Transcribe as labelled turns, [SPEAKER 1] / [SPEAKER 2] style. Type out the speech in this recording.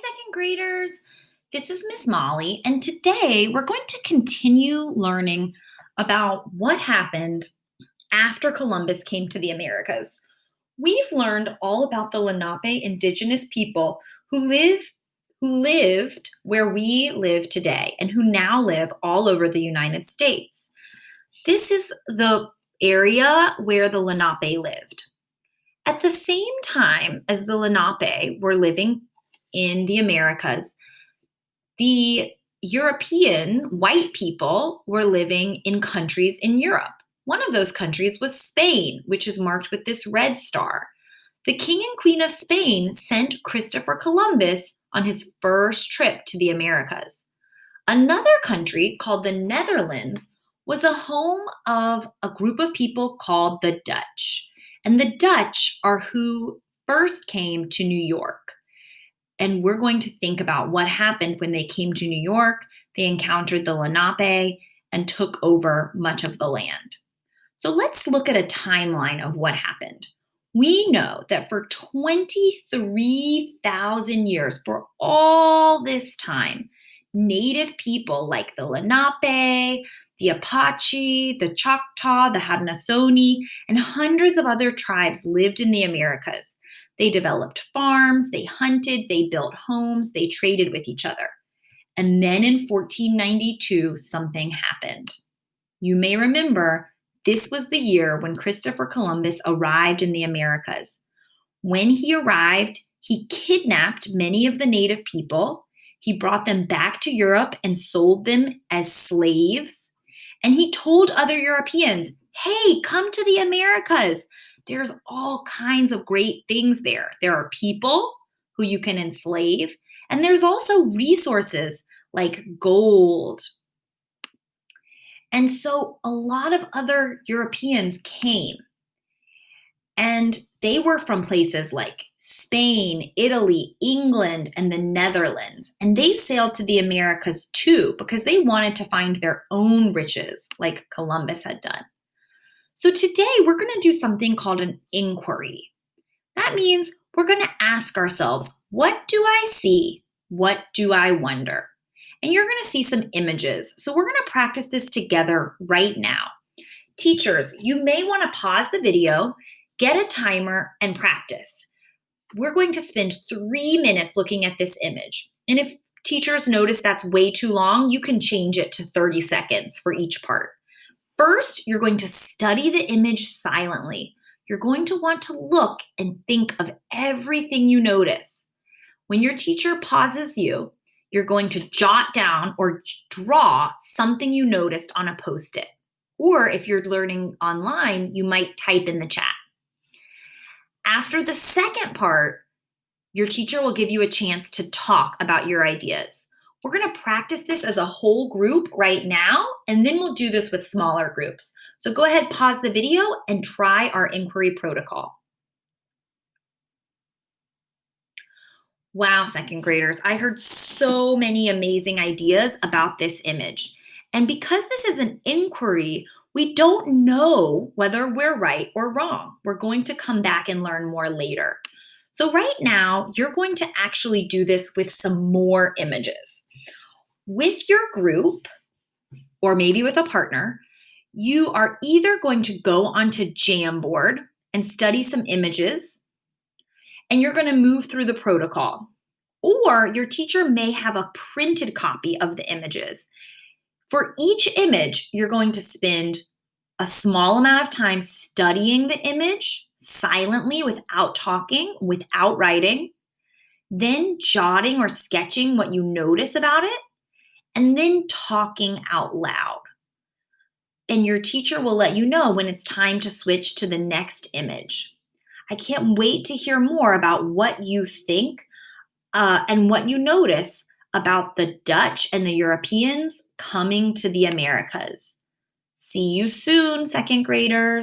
[SPEAKER 1] second graders. This is Miss Molly, and today we're going to continue learning about what happened after Columbus came to the Americas. We've learned all about the Lenape indigenous people who lived where we live today and who now live all over the United States. This is the area where the Lenape lived. At the same time as the Lenape were living in the Americas, the European white people were living in countries in Europe. One of those countries was Spain, which is marked with this red star. The King and Queen of Spain sent Christopher Columbus on his first trip to the Americas. Another country called the Netherlands was a home of a group of people called the Dutch. And the Dutch are who first came to New York. And we're going to think about what happened when they came to New York. They encountered the Lenape and took over much of the land. So let's look at a timeline of what happened. We know that for 23,000 years, for all this time, Native people like the Lenape, the Apache, the Choctaw, the Haudenosaunee, and hundreds of other tribes lived in the Americas. They developed farms, they hunted, they built homes, they traded with each other. And then in 1492, something happened. You may remember this was the year when Christopher Columbus arrived in the Americas. When he arrived, he kidnapped many of the native people. He brought them back to Europe and sold them as slaves. And he told other Europeans, hey, come to the Americas. There's all kinds of great things there. There are people who you can enslave, and there's also resources like gold. And so a lot of other Europeans came, and they were from places like Spain, Italy, England, and the Netherlands. And they sailed to the Americas too because they wanted to find their own riches like Columbus had done. So today we're going to do something called an inquiry. That means we're going to ask ourselves, what do I see? What do I wonder? And you're going to see some images. So we're going to practice this together right now. Teachers, you may want to pause the video, get a timer, and practice. We're going to spend 3 minutes looking at this image. And if teachers notice that's way too long, you can change it to 30 seconds for each part. First, you're going to study the image silently. You're going to want to look and think of everything you notice. When your teacher pauses you, you're going to jot down or draw something you noticed on a Post-it. Or if you're learning online, you might type in the chat. After the second part, your teacher will give you a chance to talk about your ideas. We're going to practice this as a whole group right now, and then we'll do this with smaller groups. So go ahead, pause the video, and try our inquiry protocol. Wow, second graders, I heard so many amazing ideas about this image. And because this is an inquiry, we don't know whether we're right or wrong. We're going to come back and learn more later. So right now, you're going to actually do this with some more images. With your group, or maybe with a partner, you are either going to go onto Jamboard and study some images, and you're going to move through the protocol. Or your teacher may have a printed copy of the images. For each image, you're going to spend a small amount of time studying the image silently without talking, without writing, then jotting or sketching what you notice about it, and then talking out loud. And your teacher will let you know when it's time to switch to the next image. I can't wait to hear more about what you think and what you notice about the Dutch and the Europeans coming to the Americas. See you soon, second graders.